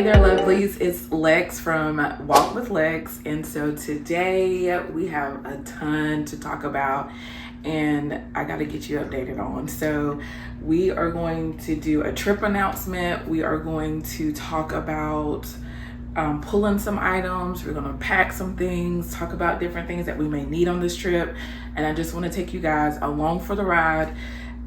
Hey there, lovelies. It's Lex from Walk with Lex. And so today we have a ton to talk about, and I got to get you updated on. So, we are going to do a trip announcement. We are going to talk about pulling some items. We're going to pack some things, talk about different things that we may need on this trip. And I just want to take you guys along for the ride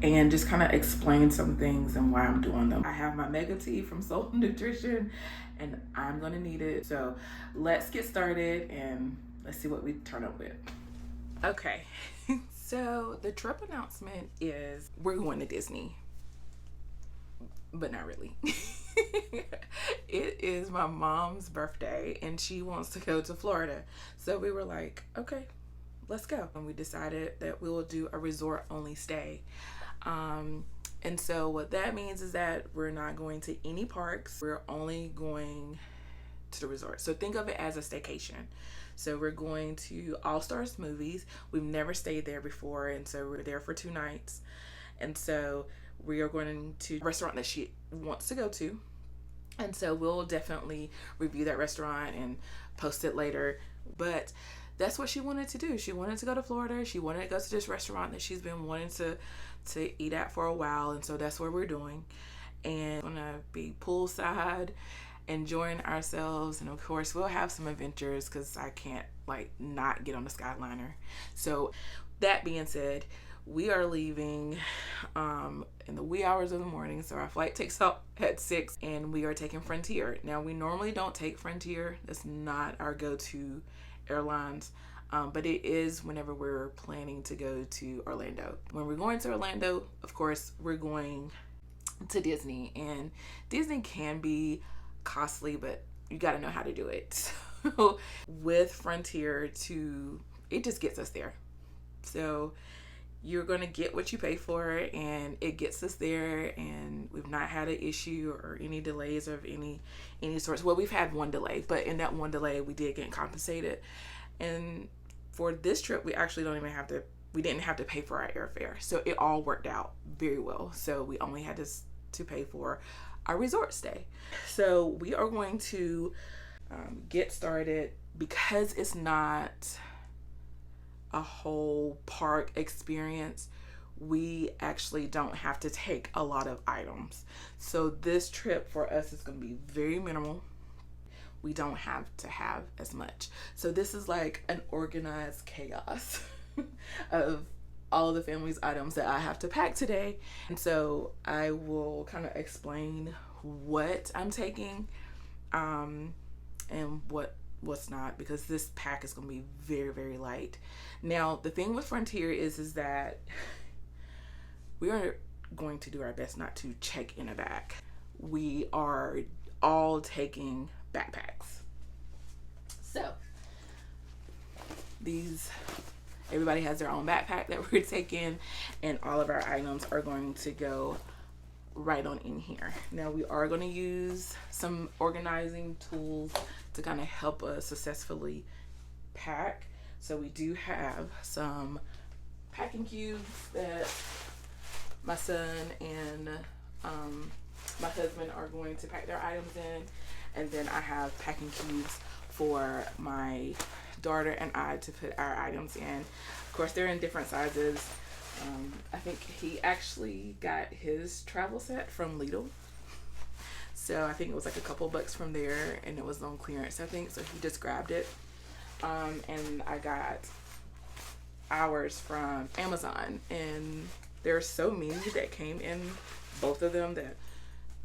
and just kind of explain some things and why I'm doing them. I have my Mega Tea from Soul Nutrition, and I'm gonna need it. So let's get started and let's see what we turn up with. Okay, so the trip announcement is we're going to Disney, but not really. It is my mom's birthday and she wants to go to Florida. So we were like, okay, let's go. And we decided that we will do a resort only stay. And so what that means is that we're not going to any parks. We're only going to the resort. So think of it as a staycation. So we're going to All Stars Movies. We've never stayed there before, and so we're there for 2 nights. And so we are going to a restaurant that she wants to go to. And so we'll definitely review that restaurant and post it later. But that's what she wanted to do. She wanted to go to Florida. She wanted to go to this restaurant that she's been wanting to eat at for a while. And so that's what we're doing. And we're going to be poolside, enjoying ourselves. And of course, we'll have some adventures because I can't not get on the Skyliner. So that being said, we are leaving in the wee hours of the morning. So our flight takes off at 6 and we are taking Frontier. Now, we normally don't take Frontier. That's not our go-to airlines, but it is whenever we're planning to go to Orlando. When we're going to Orlando, of course, we're going to Disney, and Disney can be costly, but you got to know how to do it. So with Frontier, it just gets us there. So you're going to get what you pay for, and it gets us there, and we've not had an issue or any delays of any sorts. Well, we've had one delay, but in that one delay, we did get compensated. And for this trip, we actually we didn't have to pay for our airfare. So it all worked out very well. So we only had to pay for our resort stay. So we are going to get started because it's not a whole park experience. We actually don't have to take a lot of items. So this trip for us is going to be very minimal. We don't have to have as much. So this is like an organized chaos of all of the family's items that I have to pack today. And so I will kind of explain what I'm taking and what's not, because this pack is going to be very, very light. Now, the thing with Frontier is that we are going to do our best not to check in a bag. We are all taking backpacks. So everybody has their own backpack that we're taking, and all of our items are going to go right on in here. Now, we are going to use some organizing tools to kind of help us successfully pack. So we do have some packing cubes that my son and my husband are going to pack their items in. And then I have packing cubes for my daughter and I to put our items in. Of course, they're in different sizes. I think he actually got his travel set from Lidl. So I think it was like a couple bucks from there, and it was on clearance, I think. So he just grabbed it. And I got ours from Amazon. And there are so many that came in, both of them, that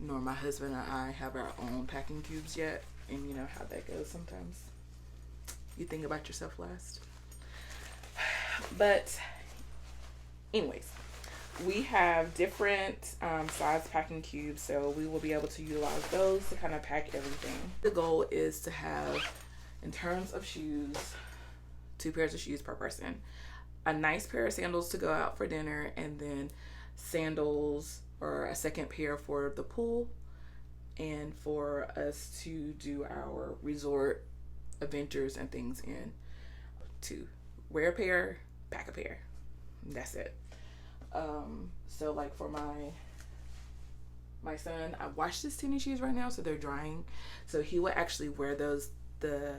nor my husband and I have our own packing cubes yet. And you know how that goes sometimes. You think about yourself last. But anyways, we have different size packing cubes, so we will be able to utilize those to kind of pack everything. The goal is to have, in terms of shoes, 2 pairs of shoes per person. A nice pair of sandals to go out for dinner, and then sandals or a second pair for the pool, and for us to do our resort adventures and things in. To wear a pair, pack a pair. That's it. So like for my my son, I washed his tennis shoes right now, so they're drying. So he will actually wear those the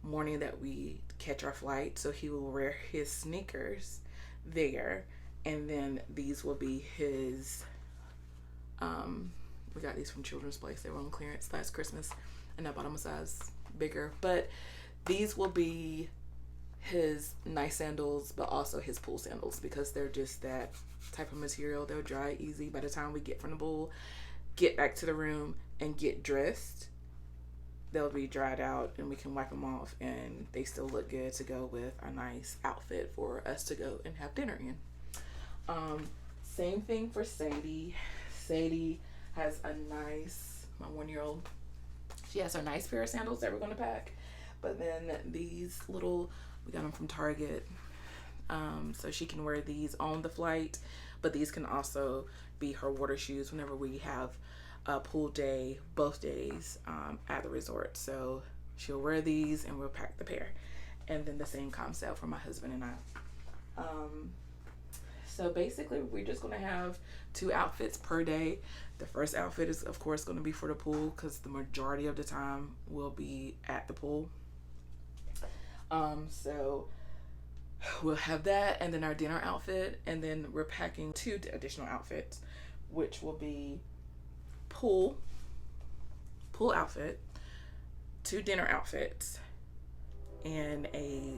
morning that we catch our flight. So he will wear his sneakers there, and then these will be his. We got these from Children's Place. They were on clearance last Christmas, and I bought them a size bigger. But these will be his nice sandals, but also his pool sandals, because they're just that type of material. They'll dry easy. By the time we get from the pool, get back to the room, and get dressed, they'll be dried out, and we can wipe them off, and they still look good to go with a nice outfit for us to go and have dinner in. Same thing for Sadie. Sadie has a nice, my 1-year-old, she has a nice pair of sandals that we're going to pack. But then these little, we got them from Target. So she can wear these on the flight, but these can also be her water shoes whenever we have a pool day, both days at the resort. So she'll wear these and we'll pack the pair. And then the same concept for my husband and I. So basically we're just going to have 2 outfits per day. The first outfit is of course going to be for the pool, because the majority of the time we'll be at the pool. So we'll have that, and then our dinner outfit, and then we're packing 2 additional outfits, which will be pool outfit, 2 dinner outfits, and a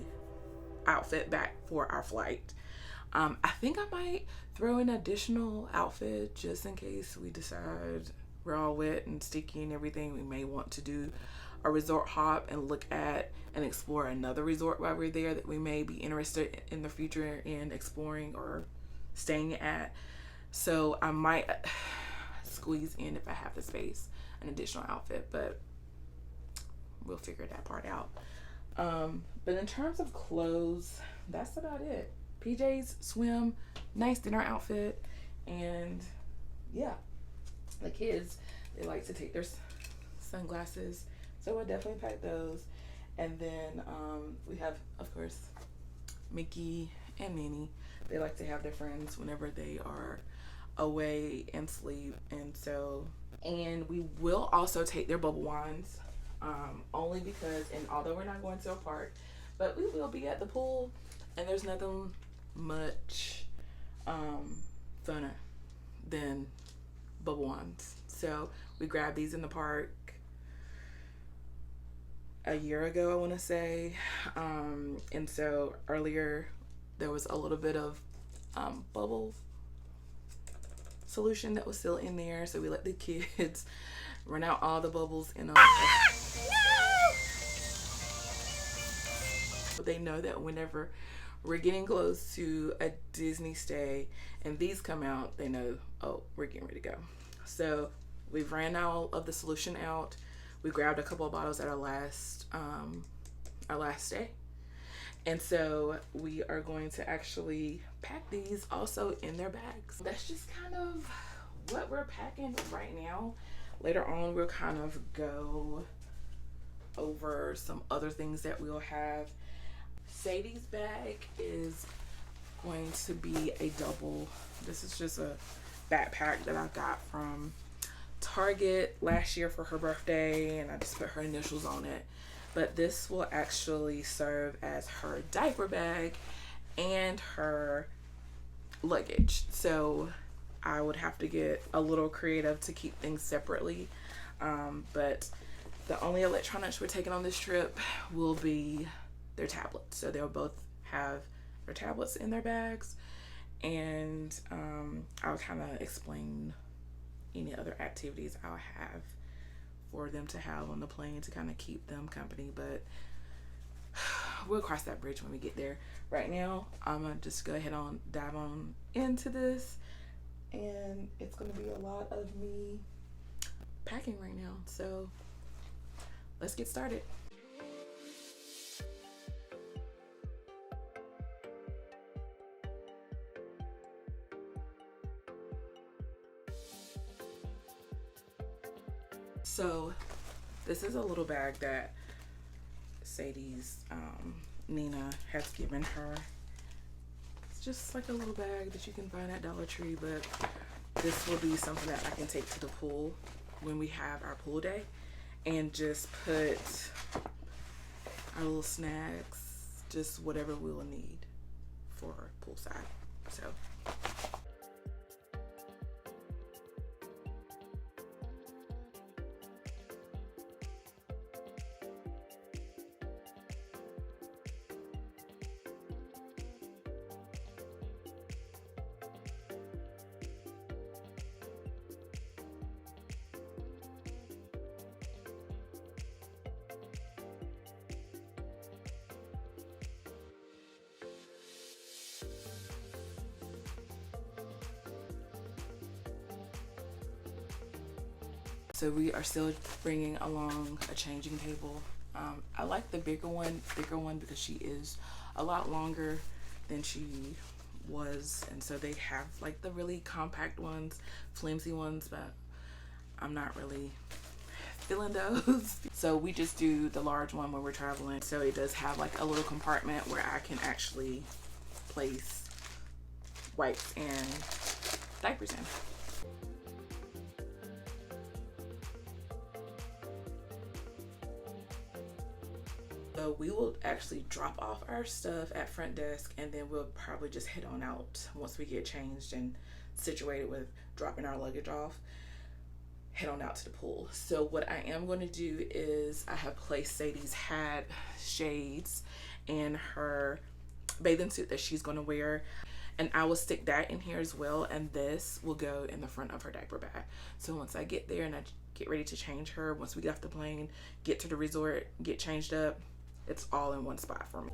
outfit back for our flight. I think I might throw an additional outfit just in case we decide we're all wet and sticky and everything. We may want to do a resort hop and look at and explore another resort while we're there that we may be interested in the future in exploring or staying at. So I might squeeze in, if I have the space, an additional outfit, but we'll figure that part out. But in terms of clothes, that's about it. PJs, swim, nice dinner outfit, and yeah, the kids, they like to take their sunglasses, so we'll definitely pack those. And then we have, of course, Mickey and Minnie. They like to have their friends whenever they are away and sleep, and we will also take their bubble wands, only because, and although we're not going to a park, but we will be at the pool, and there's nothing much funner than bubble wands. So we grabbed these in the park a year ago, I want to say, and so earlier there was a little bit of bubble solution that was still in there, so we let the kids run out all the bubbles in them. They know that whenever we're getting close to a Disney stay and these come out, they know, oh, we're getting ready to go. So we've ran all of the solution out. We grabbed a couple of bottles at our last stay, and so we are going to actually pack these also in their bags. That's just kind of what we're packing right now. Later on, we'll kind of go over some other things that we'll have. Sadie's bag is going to be a double. This is just a backpack that I got from Target last year for her birthday, and I just put her initials on it. But this will actually serve as her diaper bag and her luggage. So I would have to get a little creative to keep things separately. But the only electronics we're taking on this trip will be their tablets. So they'll both have their tablets in their bags. And I'll kind of explain any other activities I'll have for them to have on the plane to kind of keep them company. But we'll cross that bridge when we get there. Right now, I'm going to just go ahead and dive on into this. And it's going to be a lot of me packing right now. So let's get started. So this is a little bag that Sadie's Nina has given her. It's just like a little bag that you can find at Dollar Tree, but This will be something that I can take to the pool when we have our pool day and just put our little snacks, just whatever we will need for poolside. So we are still bringing along a changing table. I like the bigger one because she is a lot longer than she was, and so they have like the really compact ones, flimsy ones, but I'm not really feeling those. So we just do the large one when we're traveling. So it does have like a little compartment where I can actually place wipes and diapers in. So we will actually drop off our stuff at front desk, and then we'll probably just head on out once we get changed and situated with dropping our luggage off, head on out to the pool. So what I am going to do is I have placed Sadie's hat, shades, and her bathing suit that she's going to wear, and I will stick that in here as well, and this will go in the front of her diaper bag. So once I get there and I get ready to change her, once we get off the plane, get to the resort, get changed up, it's all in one spot for me.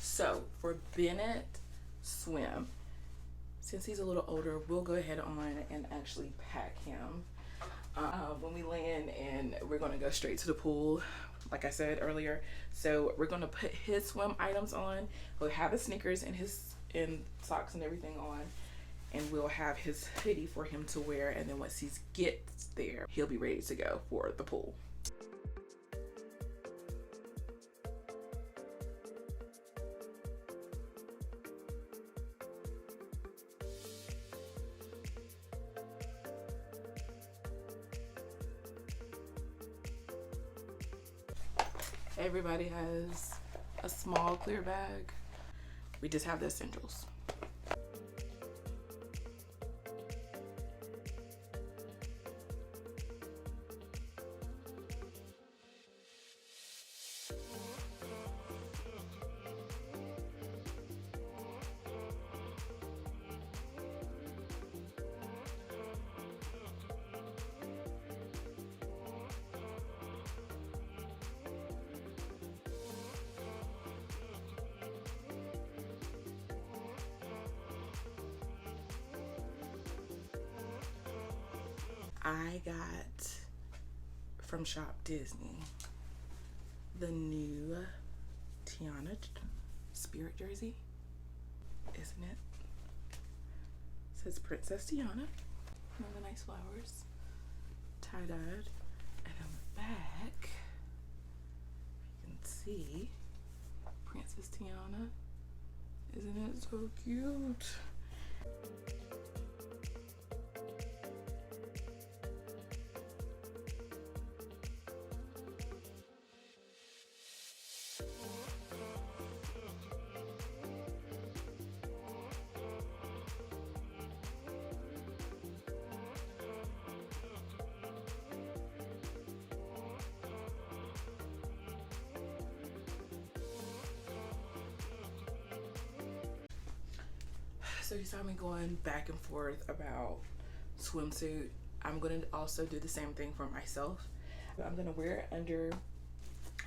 So for Bennett swim, since he's a little older, we'll go ahead on and actually pack him when we land, and we're going to go straight to the pool like I said earlier. So we're going to put his swim items on. He'll have his sneakers and his socks and everything on, and we'll have his hoodie for him to wear, and then once he gets there, he'll be ready to go for the pool. Everybody has a small clear bag. We just have the essentials. I got from Shop Disney the new Tiana Spirit jersey. Isn't it? It says Princess Tiana. And all the nice flowers. Tie-dyed. And on the back, you can see Princess Tiana. Isn't it so cute? So you saw me going back and forth about swimsuit. I'm going to also do the same thing for myself. I'm going to wear it under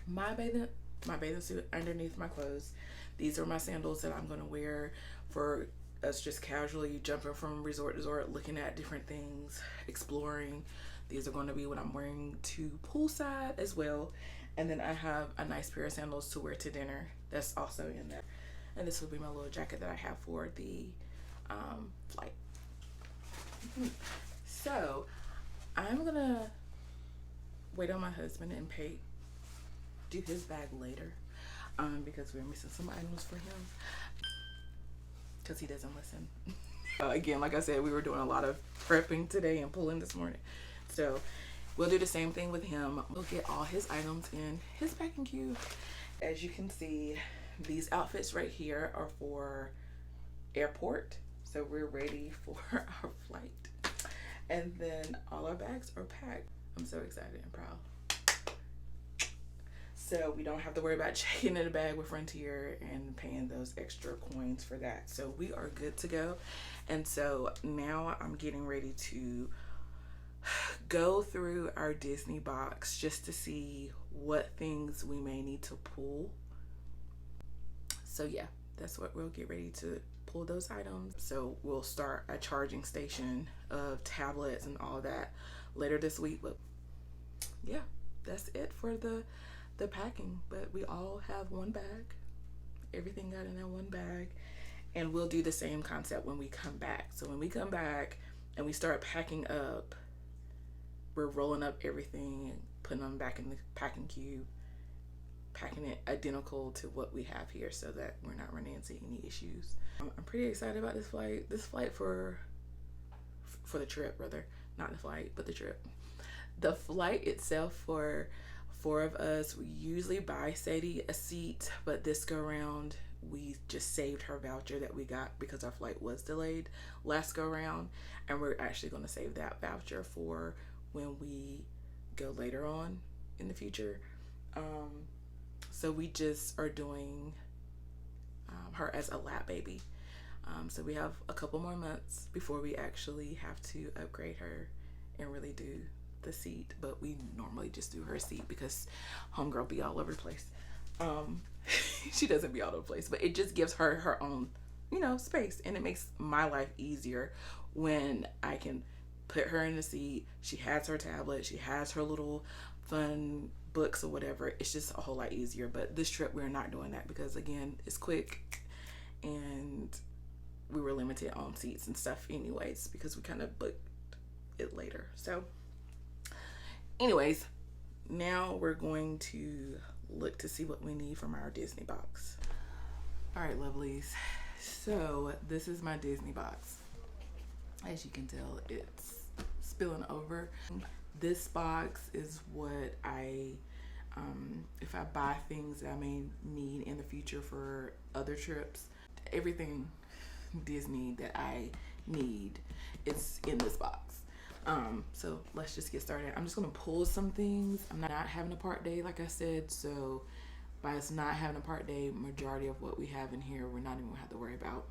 my bathing suit underneath my clothes. These are my sandals that I'm gonna wear for us just casually jumping from resort to resort, looking at different things, exploring. These are going to be what I'm wearing to poolside as well. And then I have a nice pair of sandals to wear to dinner. That's also in there. And this will be my little jacket that I have for the flight. So I'm gonna wait on my husband and do his bag later, because we're missing some items for him because he doesn't listen. Again, like I said, we were doing a lot of prepping today and pulling this morning, so we'll do the same thing with him. We'll get all his items in his packing cube. As you can see, these outfits right here are for airport, so we're ready for our flight, and then all our bags are packed. I'm so excited and proud. So we don't have to worry about checking in a bag with Frontier and paying those extra coins for that. So we are good to go. And so now I'm getting ready to go through our Disney box just to see what things we may need to pull. So yeah, that's what we'll get ready to pull, those items. So we'll start a charging station of tablets and all that later this week. But yeah, that's it for the packing. But we all have one bag, everything got in that one bag, and we'll do the same concept when we come back. So when we come back and we start packing up, we're rolling up everything, putting them back in the packing cube, packing it identical to what we have here so that we're not running into any issues. I'm pretty excited about this flight for the trip, rather, not the flight, but the trip. The flight itself, for 4 of us, we usually buy Sadie a seat, but this go around we just saved her voucher that we got because our flight was delayed last go around, and we're actually going to save that voucher for when we go later on in the future. So we just are doing her as a lap baby. So we have a couple more months before we actually have to upgrade her and really do the seat, but we normally just do her seat because homegirl be all over the place. She doesn't be all over the place, but it just gives her her own, space, and it makes my life easier when I can put her in the seat. She has her tablet, she has her little fun books or whatever. It's just a whole lot easier. But this trip we're not doing that because, again, it's quick and we were limited on seats and stuff anyways because we kind of booked it later. So anyways, now we're going to look to see what we need from our Disney box. All right, lovelies. So this is my Disney box. As you can tell, it's spilling over. This box is what if I buy things that I may need in the future for other trips, everything Disney that I need is in this box. So let's just get started. I'm just gonna pull some things. I'm not having a part day, like I said, so by us not having a part day, majority of what we have in here we're not even gonna have to worry about.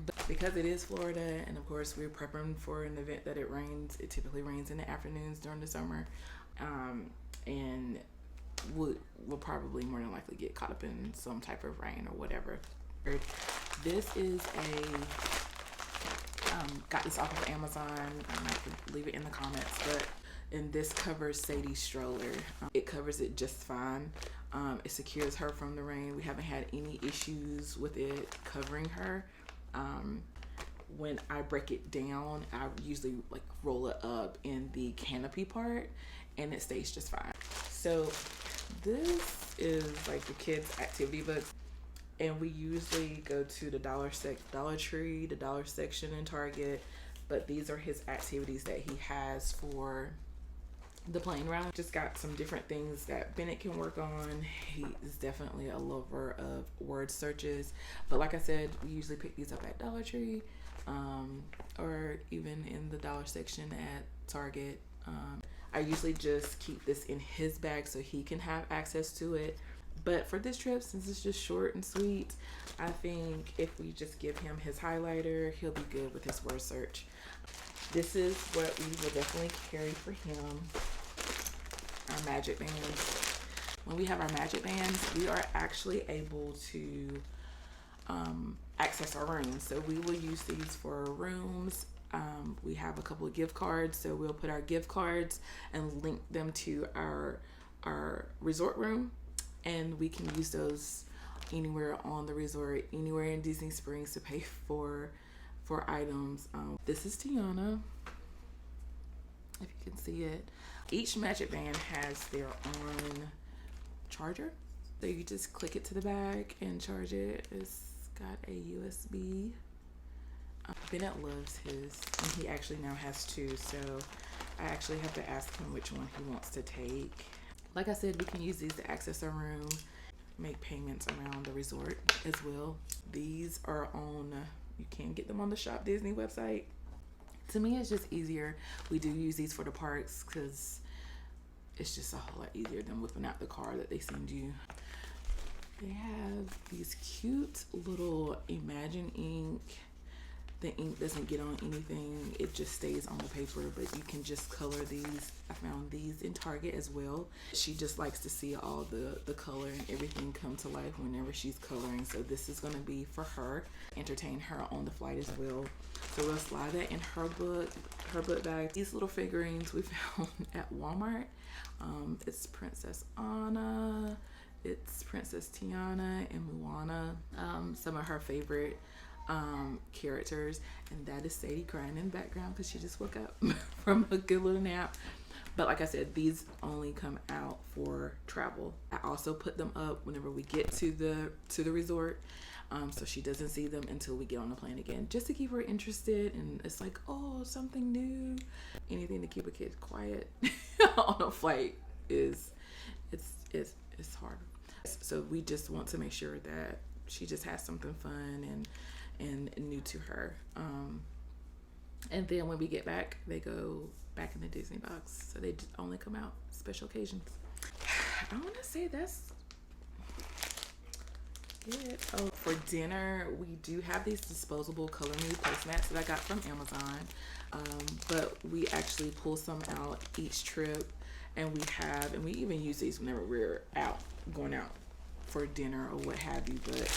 But because it is Florida, and of course we're prepping for an event that it rains. It typically rains in the afternoons during the summer, and we'll probably more than likely get caught up in some type of rain or whatever. This is got this off of Amazon. I might leave it in the comments, and this covers Sadie's stroller. It covers it just fine. It secures her from the rain. We haven't had any issues with it covering her. When I break it down, I usually roll it up in the canopy part, and it stays just fine. So this is the kids' activity books. And we usually go to the Dollar Tree, the dollar section in Target. But these are his activities that he has for the plane ride. Just got some different things that Bennett can work on. He is definitely a lover of word searches. But like I said, we usually pick these up at Dollar Tree, or even in the dollar section at Target. I usually just keep this in his bag so he can have access to it. But for this trip, since it's just short and sweet, I think if we just give him his highlighter, he'll be good with his word search. This is what we will definitely carry for him. Our magic bands. when we have our magic bands, we are actually able to access our rooms. So we will use these for rooms. We have a couple of gift cards, so we'll put our gift cards and link them to our resort room, and we can use those anywhere on the resort, anywhere in Disney Springs, to pay for items. This is Tiana, if you can see it. Each magic band has their own charger, so you just click it to the back and charge it. It's got a USB. Bennett loves his, and he actually now has two, so I actually have to ask him which one he wants to take. Like I said, we can use these to access our room, make payments around the resort as well. These are on, you can get them on the Shop Disney website. To me, it's just easier. We do use these for the parks because it's just a whole lot easier than whipping out the card that they send you. They have these cute little Imagine ink. The ink doesn't get on anything, it just stays on the paper, but you can just color these. I found these in Target as well. She just likes to see all the color and everything come to life whenever she's coloring, so this is going to be for her, entertain her on the flight as well. So we'll slide that in her book bag. These little figurines we found at Walmart. It's Princess Anna, it's Princess Tiana, and Moana, some of her favorite characters, and that is Sadie crying in the background because she just woke up from a good little nap. But like I said, these only come out for travel. I also put them up whenever we get to the resort, so she doesn't see them until we get on the plane again, just to keep her interested. And it's like, oh, something new. Anything to keep a kid quiet on a flight is it's hard. So we just want to make sure that she just has something fun and new to her. And then when we get back, they go back in the Disney box, so they just only come out special occasions. I want to say that's it. Oh, for dinner, we do have these disposable Color Me placemats that I got from Amazon, but we actually pull some out each trip, and we even use these whenever we're going out for dinner or what have you. But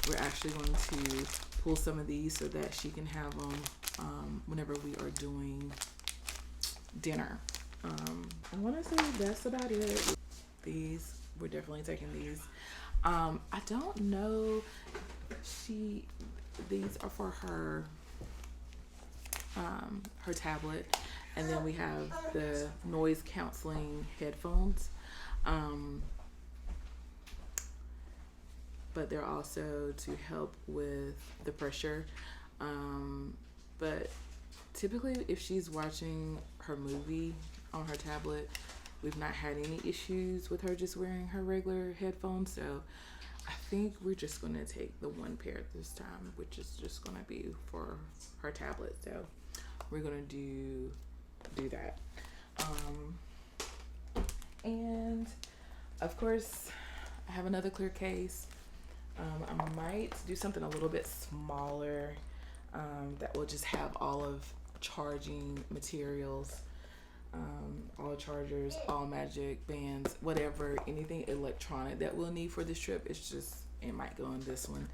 we're actually going to pull some of these so that she can have them whenever we are doing dinner. I want to say that's about it. We're definitely taking these. I don't know, these are for her tablet, and then we have the noise canceling headphones, but they're also to help with the pressure. But typically if she's watching her movie on her tablet, we've not had any issues with her just wearing her regular headphones. So I think we're just gonna take the one pair this time, which is just gonna be for her tablet. So we're gonna do that. And of course I have another clear case. I might do something a little bit smaller, that will just have all of charging materials, all chargers, all magic bands, whatever, anything electronic that we'll need for this trip. It might go in this one.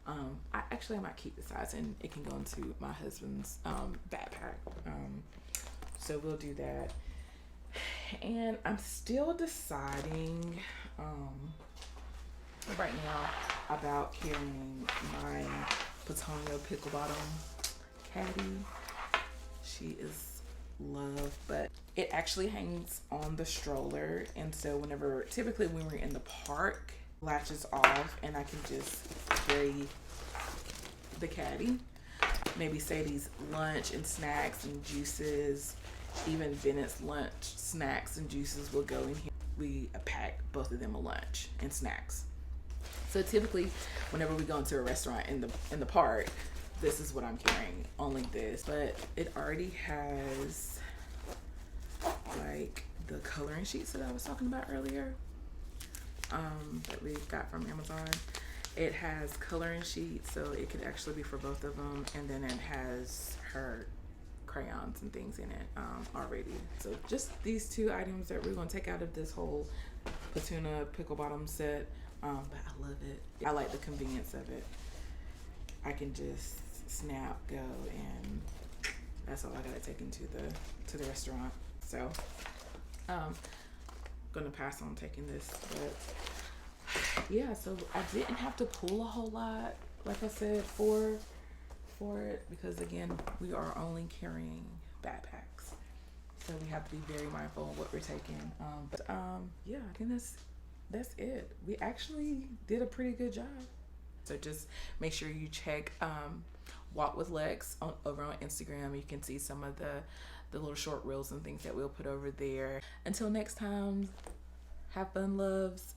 I might keep the size, and it can go into my husband's backpack. So we'll do that. And I'm still deciding right now about carrying my Petonio pickle bottom caddy. She is love, but it actually hangs on the stroller, and so typically when we're in the park, latches off and I can just carry the caddy. Maybe Sadie's lunch and snacks and juices, even Bennett's lunch, snacks and juices will go in here. We pack both of them a lunch and snacks. So typically whenever we go into a restaurant in the park, this is what I'm carrying, only this. But it already has like the coloring sheets that I was talking about earlier, that we got from Amazon. It has coloring sheets, so it could actually be for both of them, and then it has her crayons and things in it already. So just these two items that we're going to take out of this whole a tuna pickle bottom set, but I love it. I like the convenience of it. I can just snap, go, and that's all I gotta take into the restaurant. So gonna pass on taking this, but yeah, so I didn't have to pull a whole lot, like I said, for it, because again, we are only carrying backpacks, so we have to be very mindful of what we're taking. Yeah, I think that's it. We actually did a pretty good job. So just make sure you check Walk with Lex over on Instagram. You can see some of the little short reels and things that we'll put over there. Until next time, have fun, loves.